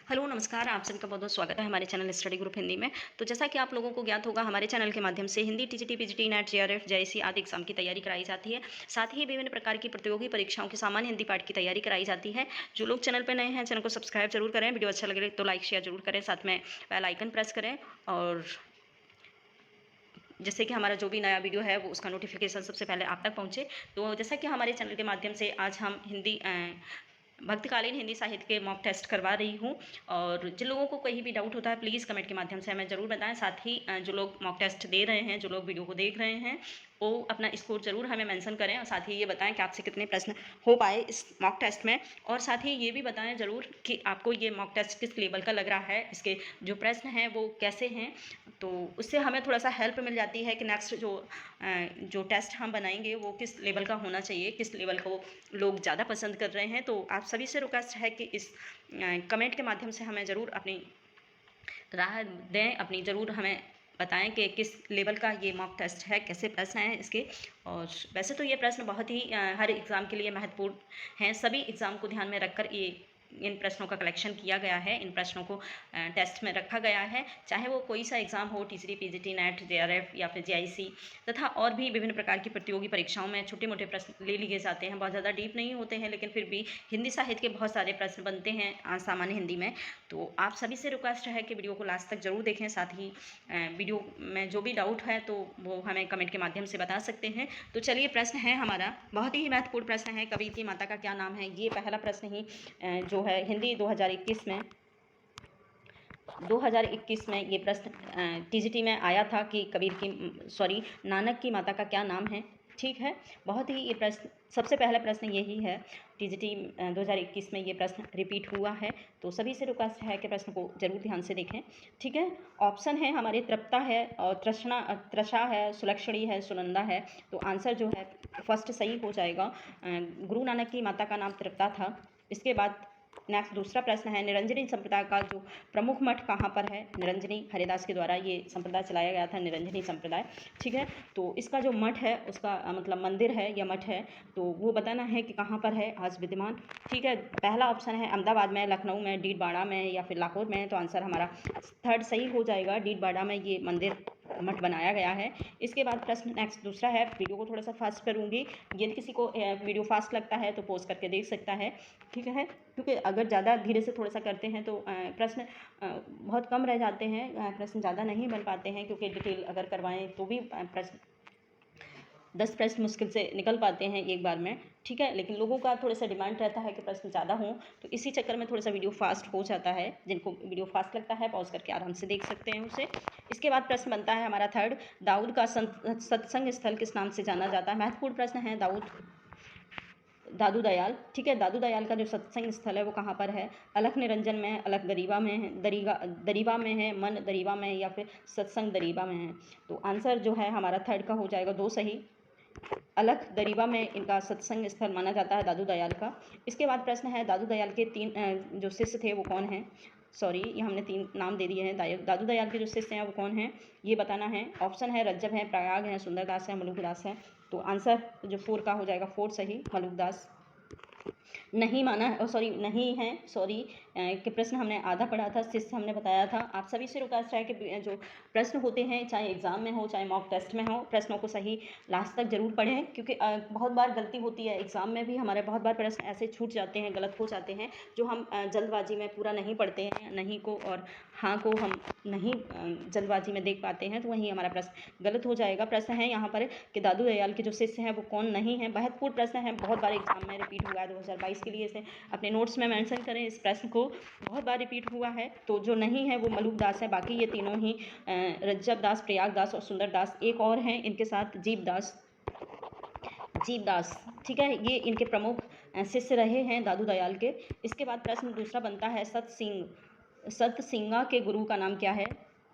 Hello नमस्कार, आप सभी का बहुत-बहुत स्वागत है हमारे चैनल स्टडी ग्रुप हिंदी में। तो जैसा कि आप लोगों को ज्ञात होगा, हमारे चैनल के माध्यम से Hindi, TGT, PGT, net, JRF, JEC आदि एग्जाम की तैयारी कराई जाती है। साथ ही विभिन्न प्रकार की प्रतियोगी परीक्षाओं की सामान्य हिंदी पाठ की तैयारी कराई जाती है। जो लोग चैनल पर नए हैं, चैनल को सब्सक्राइब जरूर करें। वीडियो अच्छा लगे तो लाइक शेयर जरूर करें, साथ में बेल आइकन प्रेस करें और जिससे कि हमारा जो भी नया वीडियो है वो उसका नोटिफिकेशन सबसे पहले आप तक पहुंचे। तो जैसा कि हमारे चैनल के माध्यम से आज हम भक्तकालीन हिंदी साहित्य के मॉक टेस्ट करवा रही हूँ और जिन लोगों को कहीं भी डाउट होता है प्लीज़ कमेंट के माध्यम से हमें ज़रूर बताएं। साथ ही जो लोग मॉक टेस्ट दे रहे हैं, जो लोग वीडियो को देख रहे हैं, वो अपना स्कोर ज़रूर हमें मेंशन करें और साथ ही ये बताएं कि आपसे कितने प्रश्न हो पाए इस मॉक टेस्ट में। और साथ ही ये भी बताएं ज़रूर कि आपको ये मॉक टेस्ट किस लेवल का लग रहा है, इसके जो प्रश्न हैं वो कैसे हैं। तो उससे हमें थोड़ा सा हेल्प मिल जाती है कि नेक्स्ट जो टेस्ट हम बनाएंगे वो किस लेवल का होना चाहिए, किस लेवल को लोग ज़्यादा पसंद कर रहे हैं। तो आप सभी से रिक्वेस्ट है कि इस कमेंट के माध्यम से हमें ज़रूर अपनी राय दें, अपनी ज़रूर हमें बताएं कि किस लेवल का ये मॉक टेस्ट है, कैसे प्रश्न हैं इसके। और वैसे तो ये प्रश्न बहुत ही हर एग्ज़ाम के लिए महत्वपूर्ण हैं। सभी एग्ज़ाम को ध्यान में रखकर ये इन प्रश्नों का कलेक्शन किया गया है, इन प्रश्नों को टेस्ट में रखा गया है। चाहे वो कोई सा एग्ज़ाम हो, टीजीटी, पीजीटी, नेट, जेआरएफ या फिर जेआईसी तथा और भी विभिन्न प्रकार की प्रतियोगी परीक्षाओं में छोटे मोटे प्रश्न ले लिए जाते हैं। बहुत ज़्यादा डीप नहीं होते हैं, लेकिन फिर भी हिंदी साहित्य के बहुत सारे प्रश्न बनते हैं सामान्य हिंदी में। तो आप सभी से रिक्वेस्ट है कि वीडियो को लास्ट तक जरूर देखें। साथ ही वीडियो में जो भी डाउट है तो वो हमें कमेंट के माध्यम से बता सकते हैं। तो चलिए, प्रश्न है हमारा बहुत ही महत्वपूर्ण प्रश्न है, कबीर की माता का क्या नाम है। ये पहला प्रश्न ही जो है हिंदी 2021 में ये प्रश्न टीजीटी में आया था कि नानक की माता का क्या नाम है। ठीक है, बहुत ही ये प्रश्न सबसे पहला प्रश्न यही है। टीजीटी 2021 में ये प्रश्न रिपीट हुआ है। तो सभी से रिक्वेस्ट है कि प्रश्न को जरूर ध्यान से देखें। ठीक है, ऑप्शन है हमारे तृप्ता है और त्रषा है, सुलक्षणी है, सुनंदा है। तो आंसर जो है फर्स्ट सही हो जाएगा। गुरु नानक की माता का नाम तृप्ता था। इसके बाद नेक्स्ट दूसरा प्रश्न है, निरंजनी संप्रदाय का जो प्रमुख मठ कहाँ पर है। निरंजनी हरिदास के द्वारा ये संप्रदाय चलाया गया था, निरंजनी संप्रदाय। ठीक है, तो इसका जो मठ है, उसका मतलब मंदिर है या मठ है, तो वो बताना है कि कहाँ पर है आज विद्यमान। ठीक है, पहला ऑप्शन है अहमदाबाद में, लखनऊ में, डीडवाड़ा में या फिर लाहौर में। तो आंसर हमारा थर्ड सही हो जाएगा, डीडवाड़ा में ये मंदिर मठ बनाया गया है। इसके बाद प्रश्न नेक्स्ट दूसरा है, वीडियो को थोड़ा सा फास्ट करूँगी, यदि किसी को वीडियो फास्ट लगता है तो पॉज करके देख सकता है। ठीक है, क्योंकि अगर ज़्यादा धीरे से थोड़ा सा करते हैं तो प्रश्न बहुत कम रह जाते हैं, प्रश्न ज़्यादा नहीं बन पाते हैं, क्योंकि डिटेल अगर करवाएं तो भी प्रश्न 10 प्रश्न मुश्किल से निकल पाते हैं एक बार में। ठीक है, लेकिन लोगों का थोड़ा सा डिमांड रहता है कि प्रश्न ज़्यादा हों, तो इसी चक्कर में थोड़ा सा वीडियो फास्ट हो जाता है। जिनको वीडियो फास्ट लगता है पॉज करके आराम से देख सकते हैं उसे। इसके बाद प्रश्न बनता है हमारा थर्ड, दाऊद का सत्संग स्थल किस नाम से जाना जाता है। महत्वपूर्ण प्रश्न है दादू दयाल। ठीक है, दादू दयाल का जो सत्संग स्थल है वो कहाँ पर है। अलख निरंजन में, अलख दरीबा में है, दरीबा में है, मन दरीबा में या फिर सत्संग दरीबा में है। तो आंसर जो है हमारा थर्ड का हो जाएगा, दो सही। अलख दरीबा में इनका सत्संग स्थल माना जाता है दादू दयाल का। इसके बाद प्रश्न है, दादू दयाल के 3 जो शिष्य थे वो कौन हैं। सॉरी, ये हमने 3 नाम दे दिए हैं। दादू दयाल के जो शिष्य हैं वो कौन हैं, ये बताना है। ऑप्शन है रज्जब है, प्रयाग है, सुंदरदास है, मलुकदास है। तो आंसर जो 4 का हो जाएगा, 4 सही, मलुकदास नहीं माना है, नहीं है, कि प्रश्न हमने आधा पढ़ा था, शिष्य हमने बताया था। आप सभी से रिक्वेस्ट है कि जो प्रश्न होते हैं, चाहे एग्जाम में हो चाहे मॉक टेस्ट में हो, प्रश्नों को सही लास्ट तक जरूर पढ़ें, क्योंकि बहुत बार गलती होती है एग्जाम में भी। हमारे बहुत बार प्रश्न ऐसे छूट जाते हैं, गलत हो जाते हैं, जो हम जल्दबाजी में पूरा नहीं पढ़ते हैं। नहीं को और हाँ को हम नहीं जल्दबाजी में देख पाते हैं, तो वहीं हमारा प्रश्न गलत हो जाएगा। प्रश्न है यहाँ पर कि दादू दयाल के जो शिष्य हैं वो कौन नहीं है। महत्वपूर्ण प्रश्न है, बहुत बार एग्जाम में रिपीट हुआ है 2022 के लिए। इसे अपने नोट्स में मेंशन करें, इस प्रश्न को बहुत बार रिपीट हुआ है। तो जो नहीं है वो मलुकदास है, बाकी ये तीनों ही रज्जब दास, प्रयाग दास और सुंदरदास। एक और हैं इनके साथ, जीवदास। ठीक है, ये इनके प्रमुख शिष्य रहे हैं दादू दयाल के। इसके बाद प्रश्न दूसरा बनता है, संत सिंगा के गुरु का नाम क्या है।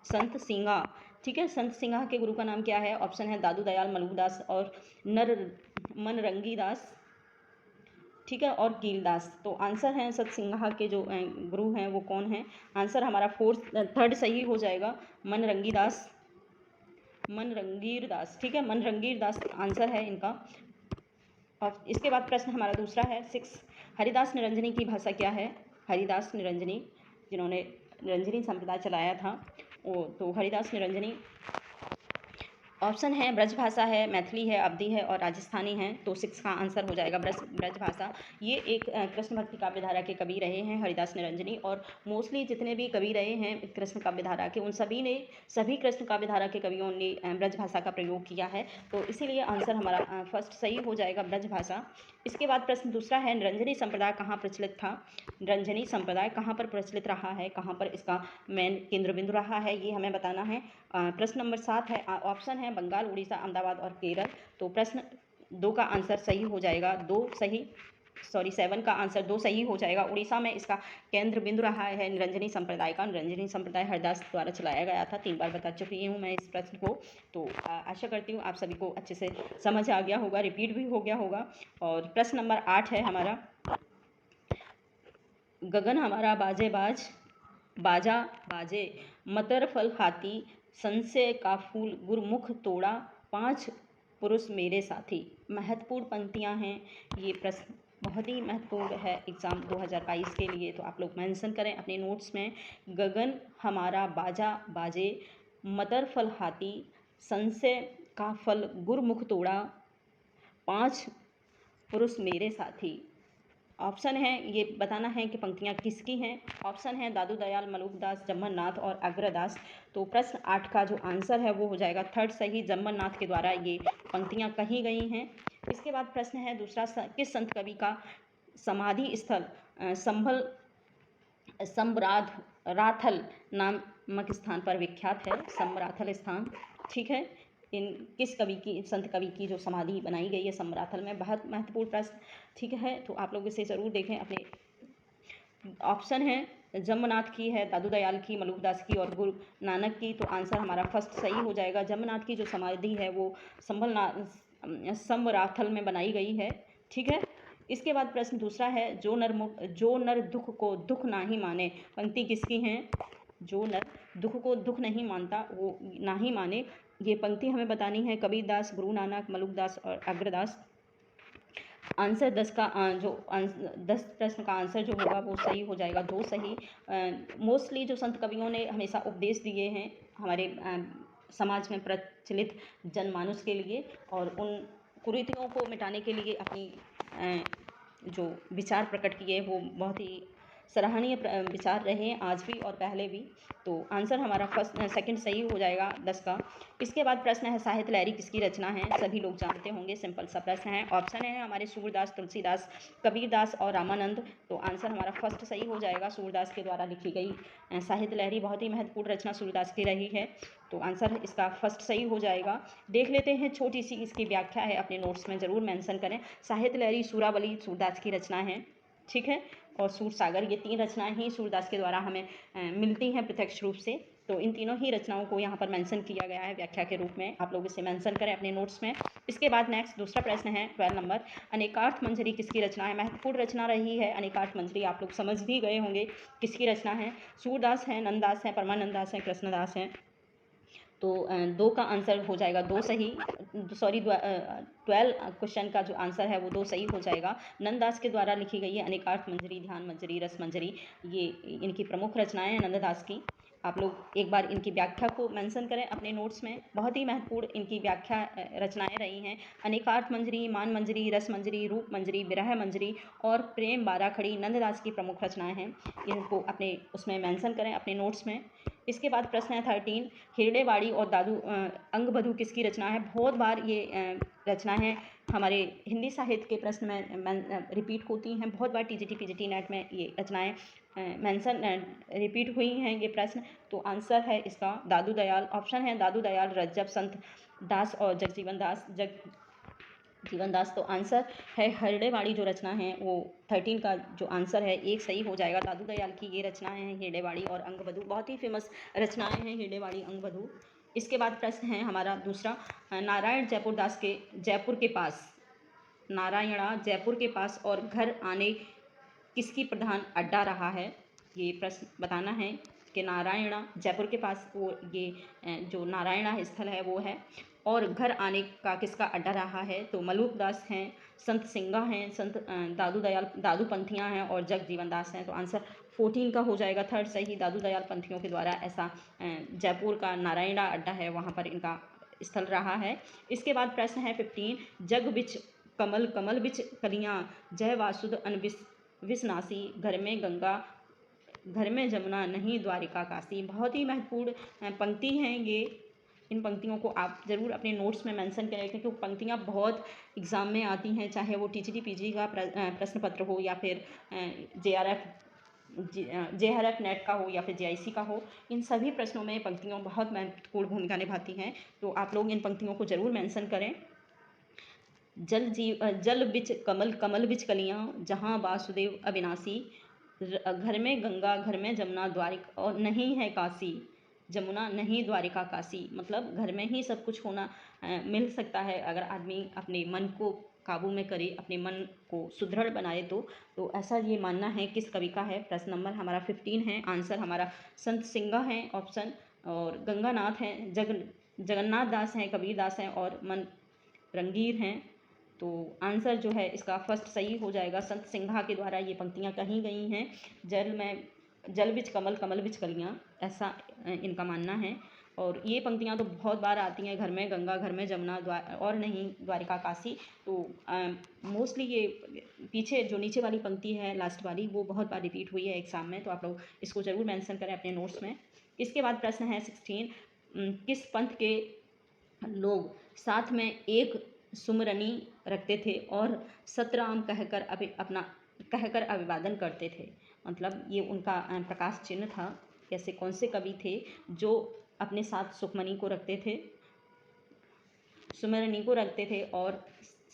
संत सिंगा, ठीक है, संत सिंगा के गुरु का नाम क्या है। ऑप्शन है दादू दयाल, मलुकदास और मनरंगी दास। ठीक है, और कीलदास। तो आंसर है सतसिंगा के जो गुरु हैं वो कौन है। आंसर हमारा थर्ड सही हो जाएगा, मनरंगीर दास। ठीक है, मनरंगीर दास आंसर है इनका। और इसके बाद प्रश्न हमारा दूसरा है 6, हरिदास निरंजनी की भाषा क्या है। हरिदास निरंजनी, जिन्होंने रंजनी संप्रदाय चलाया था वो, तो हरिदास निरंजनी। ऑप्शन है ब्रजभाषा है, मैथिली है, अवधी है और राजस्थानी है। तो 6 का आंसर हो जाएगा ब्रजभाषा। ये एक कृष्ण भक्ति काव्यधारा के कवि रहे हैं हरिदास निरंजनी, और मोस्टली जितने भी कवि रहे हैं कृष्ण काव्यधारा के, उन सभी कृष्ण काव्यधारा के कवियों ने ब्रजभाषा का प्रयोग किया है। तो इसीलिए आंसर हमारा फर्स्ट सही हो जाएगा ब्रजभाषा। इसके बाद प्रश्न दूसरा है, निरंजनी संप्रदाय कहाँ प्रचलित था? निरंजनी संप्रदाय कहाँ पर प्रचलित रहा है, कहाँ पर इसका मेन केंद्र बिंदु रहा है, ये हमें बताना है। प्रश्न नंबर 7 है, ऑप्शन है बंगाल, उड़ीसा, अहमदाबाद और केरल। तो प्रश्न 2 का आंसर सही हो जाएगा, 7 का आंसर 2 सही हो जाएगा। उड़ीसा में इसका केंद्र बिंदु रहा है निरंजनी संप्रदाय का। निरंजनी संप्रदाय हरिदास द्वारा चलाया गया था। 3 बार बता चुकी हूँ मैं इस प्रश्न को। तो आशा करती हूँ आप सभी को अच्छे से समझ आ गया होगा, रिपीट भी हो गया होगा। और प्रश्न नंबर 8 है हमारा, गगन हमारा बाजे बाजा बाजे, मतर फल खाती, संशय का फूल गुरमुख तोड़ा, 5 पुरुष मेरे साथी। महत्वपूर्ण पंक्तियां हैं, ये प्रश्न बहुत ही महत्वपूर्ण है एग्ज़ाम 2022 के लिए। तो आप लोग मेंशन करें अपने नोट्स में, गगन हमारा बाजा बाजे, मतर फल हाथी, संशय का फल गुरमुख तोड़ा, 5 पुरुष मेरे साथी। ऑप्शन है, ये बताना है कि पंक्तियाँ किसकी हैं। ऑप्शन है दादू दयाल, मलुकदास, जम्मननाथ और अग्रदास। तो प्रश्न 8 का जो आंसर है वो हो जाएगा 3rd सही, जम्मननाथ के द्वारा ये पंक्तियाँ कही गई हैं। इसके बाद प्रश्न है दूसरा, किस संत कवि का समाधि स्थल संभल समराथल नामक स्थान पर विख्यात है? समराथल स्थान, ठीक है। इन किस कवि की, संत कवि की जो समाधि बनाई गई है समराथल में? बहुत महत्वपूर्ण प्रश्न, ठीक है। तो आप लोग इसे ज़रूर देखें अपने। ऑप्शन है जम्मनाथ की है, दादू दयाल की, मलुकदास की और गुरु नानक की। तो आंसर हमारा फर्स्ट सही हो जाएगा। जम्मनाथ की जो समाधि है वो समराथल में बनाई गई है, ठीक है। इसके बाद प्रश्न दूसरा है, जो नर दुख को दुख ना ही माने, पंक्ति किसकी है? जो नर दुख को दुख नहीं मानता वो ना ही माने, ये पंक्ति हमें बतानी है। कबीरदास, गुरु नानक, मलुकदास और अग्रदास। आंसर 10 का 10 प्रश्न का आंसर जो होगा वो सही हो जाएगा, 2 सही। मोस्टली जो संत कवियों ने हमेशा उपदेश दिए हैं हमारे समाज में प्रचलित जनमानस के लिए, और उन कुरीतियों को मिटाने के लिए अपनी जो विचार प्रकट किए वो बहुत ही सराहनीय विचार रहे आज भी और पहले भी। तो आंसर हमारा सेकंड सही हो जाएगा 10 का। इसके बाद प्रश्न है, साहित्य लहरी किसकी रचना है? सभी लोग जानते होंगे, सिंपल सा प्रश्न है। ऑप्शन है हमारे सूरदास, तुलसीदास, कबीरदास और रामानंद। तो आंसर हमारा फर्स्ट सही हो जाएगा। सूरदास के द्वारा लिखी गई साहित्य लहरी बहुत ही महत्वपूर्ण रचना सूरदास की रही है। तो आंसर इसका फर्स्ट सही हो जाएगा। देख लेते हैं, छोटी सी इसकी व्याख्या है, अपने नोट्स में ज़रूर मेंशन करें। साहित्य लहरी, सूरावली सूरदास की रचना है, ठीक है, और सूरसागर, ये 3 रचनाएं ही सूरदास के द्वारा हमें मिलती हैं प्रत्यक्ष रूप से। तो इन तीनों ही रचनाओं को यहाँ पर मेंशन किया गया है व्याख्या के रूप में। आप लोग इसे मेंशन करें अपने नोट्स में। इसके बाद नेक्स्ट दूसरा प्रश्न है 12 नंबर, अनेकार्थ मंजरी किसकी रचना है? महत्वपूर्ण रचना रही है अनेकार्थ मंजरी, आप लोग समझ भी गए होंगे किसकी रचना है। सूरदास है, नंददास है, परमानंददास है, कृष्णदास है। तो 2 का आंसर हो जाएगा 2 सही, 12 क्वेश्चन का जो आंसर है वो 2 सही हो जाएगा। नंददास के द्वारा लिखी गई है अनेकार्थ मंजरी, ध्यान मंजरी, रस मंजरी, ये इनकी प्रमुख रचनाएं हैं नंददास की। आप लोग एक बार इनकी व्याख्या को मेंशन करें अपने नोट्स में, बहुत ही महत्वपूर्ण इनकी व्याख्या रचनाएं रही हैं। अनेकार्थ मंजरी, मान मंजरी, रस मंजरी, रूप मंजरी, विरह मंजरी और प्रेम बाराखड़ी नंददास की प्रमुख रचनाएं हैं। इनको अपने उसमें मेंशन करें अपने नोट्स में। इसके बाद प्रश्न है 13, हिरडेवाड़ी और दादू अंगबधू किसकी रचना है? बहुत बार ये रचना है हमारे हिंदी साहित्य के प्रश्न में रिपीट होती हैं, बहुत बार टीजीटी पीजीटी नेट में ये रचनाएं मेंशन रिपीट हुई हैं ये प्रश्न। तो आंसर है इसका दादू दयाल। ऑप्शन है दादू दयाल, रज्जब, संत दास और जगजीवन दास। तो आंसर है हिरडेवाड़ी जो रचना है वो 13 का जो आंसर है 1 सही हो जाएगा। दादू दयाल की ये रचनाएं हैं हिरडेवाड़ी और अंगबधू, बहुत ही फेमस रचनाएं हैं हिरडेवाड़ी, अंगबधू। इसके बाद प्रश्न है हमारा दूसरा, नारायण जयपुर के पास, नारायणा जयपुर के पास और घर आने किसकी प्रधान अड्डा रहा है? ये प्रश्न बताना है कि नारायणा जयपुर के पास वो ये जो नारायणा स्थल है वो है। और घर आने का किसका अड्डा रहा है? तो मलूक दास हैं, संत सिंगा हैं, संत दादू पंथियाँ हैं और जगजीवन दास हैं। तो आंसर 14 का हो जाएगा थर्ड सही। दादू दयाल पंथियों के द्वारा ऐसा जयपुर का नारायणा अड्डा है, वहाँ पर इनका स्थल रहा है। इसके बाद प्रश्न है 15, जग बिच कमल कमल बिच कलियाँ, जय वासुद अन विषनासी, घर में गंगा घर में जमुना नहीं द्वारिका काशी। बहुत ही महत्वपूर्ण पंक्ति हैं ये। इन पंक्तियों को आप ज़रूर अपने नोट्स में मेंशन करें, क्योंकि पंक्तियाँ बहुत एग्ज़ाम में आती हैं, चाहे वो टीजीटी पीजी का प्रश्न पत्र हो या फिर जेआरएफ नेट का हो या फिर जेआईसी का हो। इन सभी प्रश्नों में पंक्तियों बहुत महत्वपूर्ण भूमिका निभाती हैं। तो आप लोग इन पंक्तियों को ज़रूर मेंशन करें। जल बिच कमल कमल बिच कलियाँ, जहाँ वासुदेव अविनाशी, घर में गंगा घर में जमुना द्वारिका और नहीं है काशी, जमुना नहीं द्वारिका काशी। मतलब घर में ही सब कुछ होना मिल सकता है अगर आदमी अपने मन को काबू में करे, अपने मन को सुदृढ़ बनाए। तो ऐसा ये मानना है किस कवि का है? प्रश्न नंबर हमारा 15 है। आंसर हमारा संत सिंगा है ऑप्शन, और गंगानाथ हैं, जगन्नाथ दास हैं, कबीर दास हैं और मन रंगीर हैं। तो आंसर जो है इसका फर्स्ट सही हो जाएगा। संत सिंघा के द्वारा ये पंक्तियाँ कही गई हैं। जल बिच कमल कमल बिच कलियाँ, ऐसा इनका मानना है। और ये पंक्तियाँ तो बहुत बार आती हैं, घर में गंगा घर में जमुना और नहीं द्वारिका काशी। तो मोस्टली ये पीछे जो नीचे वाली पंक्ति है लास्ट वाली, वो बहुत बार रिपीट हुई है एग्ज़ाम में। तो आप लोग इसको ज़रूर मेंशन करें अपने नोट्स में। इसके बाद प्रश्न है 16, किस पंथ के लोग साथ में एक सुमरनी रखते थे और सतराम कहकर अभिवादन करते थे? मतलब ये उनका प्रकाश चिन्ह था। कैसे, कौन से कवि थे जो अपने साथ सुखमणि को रखते थे, सुमरनी को रखते थे और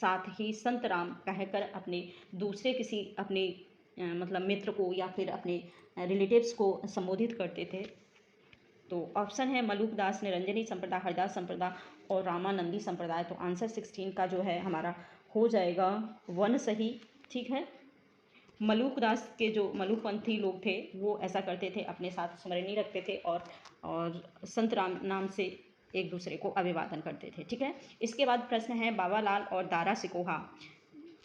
साथ ही संत राम कहकर अपने दूसरे किसी अपने मतलब मित्र को या फिर अपने रिलेटिव्स को संबोधित करते थे? तो ऑप्शन है मलूक दास, निरंजनी संप्रदाय, हरदास संप्रदाय और रामानंदी संप्रदाय। तो आंसर 16 का जो है हमारा हो जाएगा 1 सही। ठीक है, मलूक दास के जो मलूकपंथी लोग थे वो ऐसा करते थे, अपने साथ स्मरणी रखते थे और संत राम नाम से एक दूसरे को अभिवादन करते थे। ठीक है, इसके बाद प्रश्न है बाबा लाल और दारा सिकोहा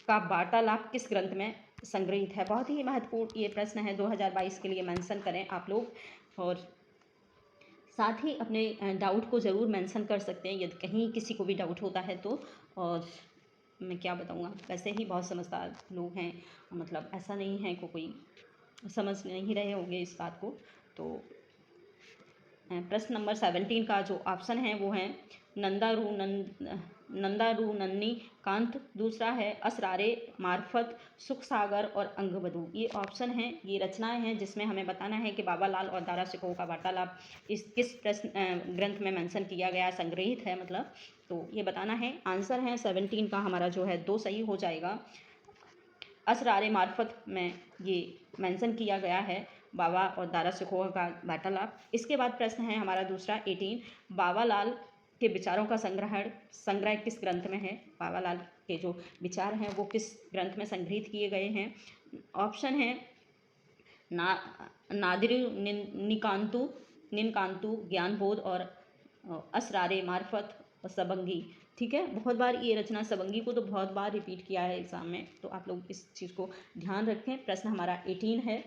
का वार्तालाप किस ग्रंथ में संग्रहित है? बहुत ही महत्वपूर्ण ये प्रश्न है, 2022 के लिए मेंशन करें आप लोग। और साथ ही अपने डाउट को ज़रूर मेंशन कर सकते हैं यदि कहीं किसी को भी डाउट होता है तो। और मैं क्या बताऊँगा, वैसे ही बहुत समझदार लोग हैं, मतलब ऐसा नहीं है को कोई समझ नहीं रहे होंगे इस बात को। तो प्रश्न नंबर 17 का जो ऑप्शन है वो है नंदारू नन्नी कांत, दूसरा है असरारे मार्फत, सुख सागर और अंगबधू। ये ऑप्शन हैं, ये रचनाएं हैं जिसमें हमें बताना है कि बाबा लाल और दारा सिकोह का वार्तालाप इस किस प्रश्न ग्रंथ में मेंशन किया गया, संग्रहित है मतलब। तो ये बताना है। आंसर है 17 का हमारा जो है 2 सही हो जाएगा। असरारे मार्फत में ये मेंशन किया गया है बाबा और दारा सिकोह का वार्तालाप। इसके बाद प्रश्न है हमारा दूसरा 18, बाबा लाल के विचारों का संग्रह किस ग्रंथ में है? बाबा लाल के जो विचार हैं वो किस ग्रंथ में संग्रहित किए गए हैं? ऑप्शन है नादिर निनकांतु ज्ञानबोध और असरारे मार्फत और सबंगी। ठीक है, बहुत बार ये रचना सबंगी को तो बहुत बार रिपीट किया है एग्जाम में, तो आप लोग इस चीज़ को ध्यान रखें। प्रश्न हमारा 18 है।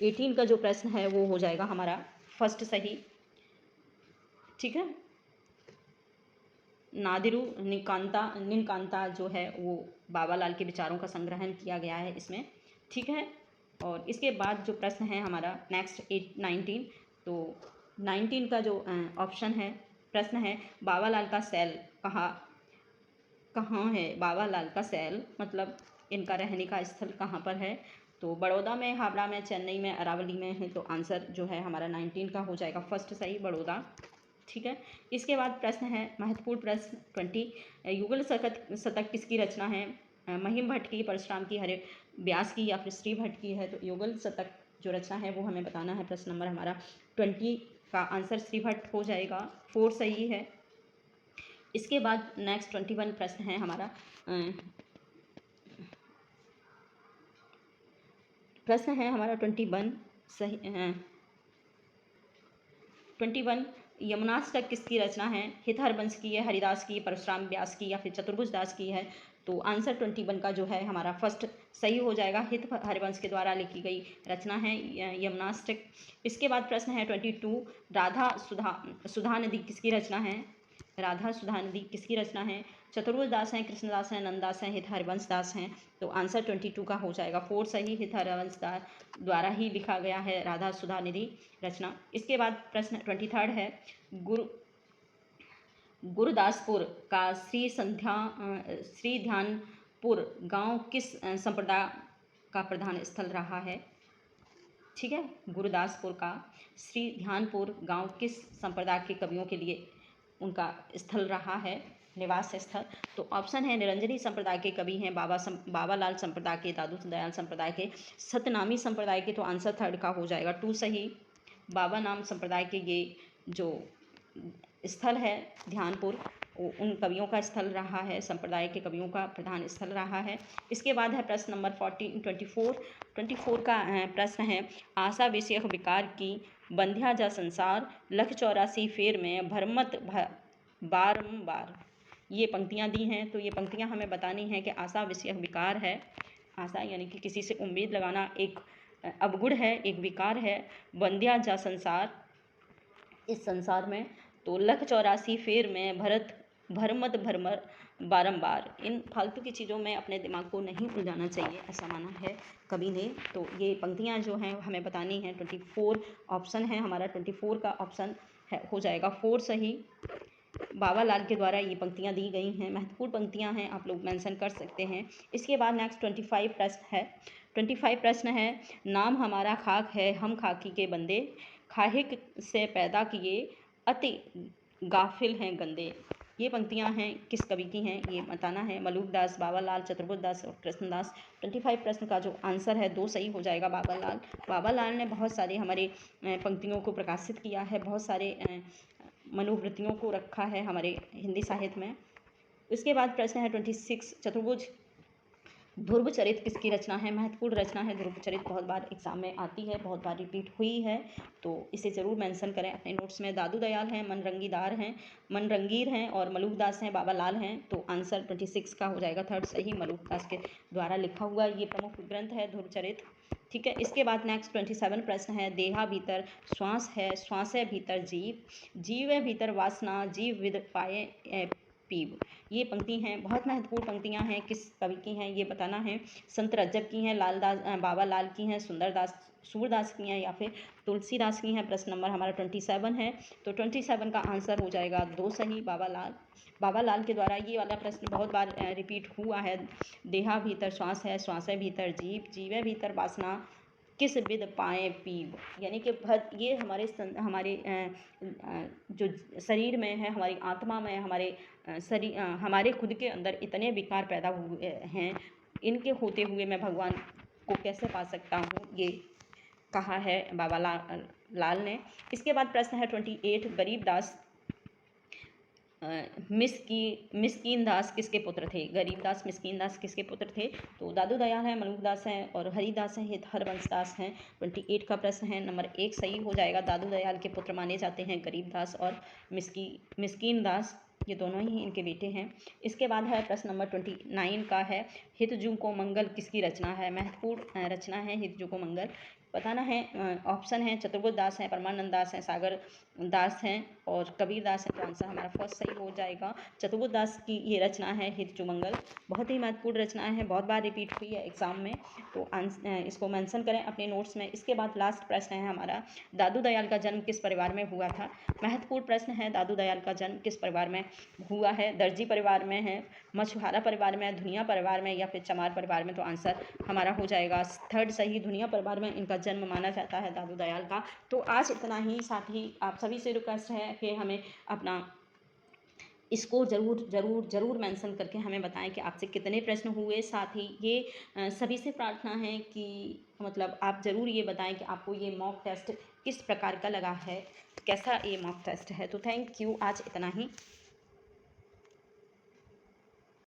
18 का जो प्रश्न है वो हो जाएगा हमारा फर्स्ट सही। ठीक है, नादिरु निनकांता जो है वो बाबा लाल के विचारों का संग्रहण किया गया है इसमें। ठीक है, और इसके बाद जो प्रश्न है हमारा नेक्स्ट 19, तो 19 का जो ऑप्शन है, प्रश्न है बाबा लाल का सेल कहाँ है? बाबा लाल का सेल मतलब इनका रहने का स्थल कहाँ पर है? तो बड़ौदा में, हावड़ा में, चेन्नई में, अरावली में है। तो आंसर जो है हमारा 19 का हो जाएगा फर्स्ट सही, बड़ौदा। ठीक है, इसके बाद प्रश्न है महत्वपूर्ण प्रश्न 20, युगल शतक किसकी रचना है? महिम भट्ट की, परशुराम की, हरे व्यास की या फिर श्री भट्ट की है? तो युगल शतक जो रचना है वो हमें बताना है। प्रश्न नंबर हमारा 20 का आंसर श्री भट्ट हो जाएगा, 4 सही है। इसके बाद नेक्स्ट 21 प्रश्न है हमारा। प्रश्न है हमारा 21 सही 21 यमुनाष्टक किसकी रचना है? हित हरवंश की है, हरिदास की, परशुराम व्यास की या फिर चतुर्भुज दास की है? तो आंसर 21 का जो है हमारा फर्स्ट सही हो जाएगा। हित हरिवंश के द्वारा लिखी गई रचना है यमुनाष्टक। इसके बाद प्रश्न है 22, राधा सुधा नदी किसकी रचना है? राधा सुधा नदी किसकी रचना है? चतुर्भुज दास हैं, कृष्णदास हैं, नंददास हैं, हित हरिवंश दास हैं। तो आंसर 22 का हो जाएगा 4 सही। हित हरिवंश दास द्वारा ही लिखा गया है राधा सुधा निधि रचना। इसके बाद प्रश्न 23 है, गुरुदासपुर का श्री ध्यानपुर गांव किस संप्रदाय का प्रधान स्थल रहा है? ठीक है, गुरुदासपुर का श्री ध्यानपुर गांव किस संप्रदाय के कवियों के लिए उनका स्थल रहा है, निवास स्थल? तो ऑप्शन है निरंजनी संप्रदाय के कवि हैं, बाबा लाल संप्रदाय के, दादू दयाल संप्रदाय के, सतनामी संप्रदाय के। तो आंसर 3 का हो जाएगा 2 सही। बाबा नाम संप्रदाय के ये जो स्थल है ध्यानपुर, उन कवियों का स्थल रहा है, संप्रदाय के कवियों का प्रधान स्थल रहा है। इसके बाद है प्रश्न नंबर 24 का प्रश्न है, आशा विषयक विकार की बंध्या जा संसार लख 84 फेर में भरमत बारंबार। ये पंक्तियां दी हैं, तो ये पंक्तियां हमें बतानी है कि आशा विषयक विकार है। आशा यानी कि किसी से उम्मीद लगाना एक अवगुण है, एक विकार है। बंध्या जा संसार, इस संसार में तो लख 84 फेर में भरमत भरमर बारंबार। इन फालतू की चीज़ों में अपने दिमाग को नहीं उलझाना चाहिए, ऐसा माना है कवि ने। तो ये पंक्तियां जो हैं हमें बतानी है। 24 ऑप्शन है हमारा, 24 का ऑप्शन है हो जाएगा 4 सही। बाबा लाल के द्वारा ये पंक्तियां दी गई हैं, महत्वपूर्ण पंक्तियां हैं, आप लोग मेंशन कर सकते हैं। इसके बाद नेक्स्ट 25 प्रश्न है। 25 प्रश्न है, नाम हमारा खाक है हम खाकी के बंदे, खाहिक से पैदा किए अति गाफिल हैं गंदे। ये पंक्तियां हैं किस कवि की हैं ये बताना है, मलूक दास, बाबा लाल, चतुर्भुज दास और कृष्णदास। 25 प्रश्न का जो आंसर है 2 सही हो जाएगा, बाबा लाल। बाबा लाल ने बहुत सारे हमारे पंक्तियों को प्रकाशित किया है, बहुत सारे मनोवृत्तियों को रखा है हमारे हिंदी साहित्य में। इसके बाद प्रश्न है 26, चतुर्भुज ध्रुव चरित किसकी रचना है? महत्वपूर्ण रचना है ध्रुव चरित, बहुत बार एग्जाम में आती है, बहुत बार रिपीट हुई है, तो इसे ज़रूर मेंशन करें अपने नोट्स में। दादू दयाल हैं, मनरंगीर हैं और मलूक दास हैं, बाबा लाल हैं। तो आंसर 26 का हो जाएगा 3rd सही, मलूक दास के द्वारा लिखा हुआ ये प्रमुख ग्रंथ है ध्रुव चरित। ठीक है, इसके बाद नेक्स्ट 27 प्रश्न है, देहा भीतर श्वास है, श्वास है भीतर जीव, जीव है भीतर वासना, जीव विद पाए पीव। ये पंक्ति हैं, बहुत महत्वपूर्ण पंक्तियां हैं, किस कवि की हैं ये बताना है। संत रज्जब की हैं, बाबा लाल की हैं, सूरदास की हैं या फिर तुलसीदास की हैं। प्रश्न नंबर हमारा 27 है, तो 27 का आंसर हो जाएगा 2 सही, बाबा लाल के द्वारा ये वाला प्रश्न बहुत बार रिपीट हुआ है। देहा भीतर श्वास है भीतर जीव, जीव है भीतर वासना, किस विद पाए पीव। यानी कि ये हमारे जो शरीर में है, हमारी आत्मा में, हमारे खुद के अंदर इतने विकार पैदा हुए हैं, इनके होते हुए मैं भगवान को कैसे पा सकता हूँ, ये कहा है बाबा लाल ने। इसके बाद प्रश्न है 28, गरीबदास मिस्कीन दास किसके पुत्र थे? गरीबदास मिस्कीन दास किसके पुत्र थे? तो दादू दयाल हैं, मलूक दास हैं और हरिदास हैं, हरवंश दास हैं। 28 का प्रश्न है नंबर 1 सही हो जाएगा। दादू दयाल के पुत्र माने जाते हैं गरीबदास और मिस्कीन दास, ये दोनों ही इनके बेटे हैं। इसके बाद है प्रश्न नंबर 29 का है, हितजू को मंगल किसकी रचना है? महत्वपूर्ण रचना है हितजू को मंगल, बताना है। ऑप्शन है चतुर्भुज दास हैं, परमानंद दास हैं, सागर दास हैं और कबीर दास हैं। तो आंसर हमारा फर्स्ट सही हो जाएगा। चतुर्भुज दास की ये रचना है हितजू मंगल, बहुत ही महत्वपूर्ण रचना है, बहुत बार रिपीट हुई है एग्जाम में, तो इसको मेंशन करें अपने नोट्स में। इसके बाद लास्ट प्रश्न है हमारा, दादू दयाल का जन्म किस परिवार में हुआ था? महत्वपूर्ण प्रश्न है, दादू दयाल का जन्म किस परिवार में हुआ है? दर्जी परिवार में है, मछुआरा परिवार में, धुनिया परिवार में या फिर चमार परिवार में? तो आंसर हमारा हो जाएगा 3rd सही, धुनिया परिवार में इनका जन्म माना जाता है दादू दयाल का। तो आज इतना ही, साथ ही आप सभी से रिक्वेस्ट है कि हमें अपना इसको ज़रूर मेंशन करके हमें बताएं कि आपसे कितने प्रश्न हुए। साथ ही ये सभी से प्रार्थना है कि मतलब आप ज़रूर ये बताएं कि आपको ये मॉक टेस्ट किस प्रकार का लगा है, कैसा ये मॉक टेस्ट है। तो थैंक यू, आज इतना ही।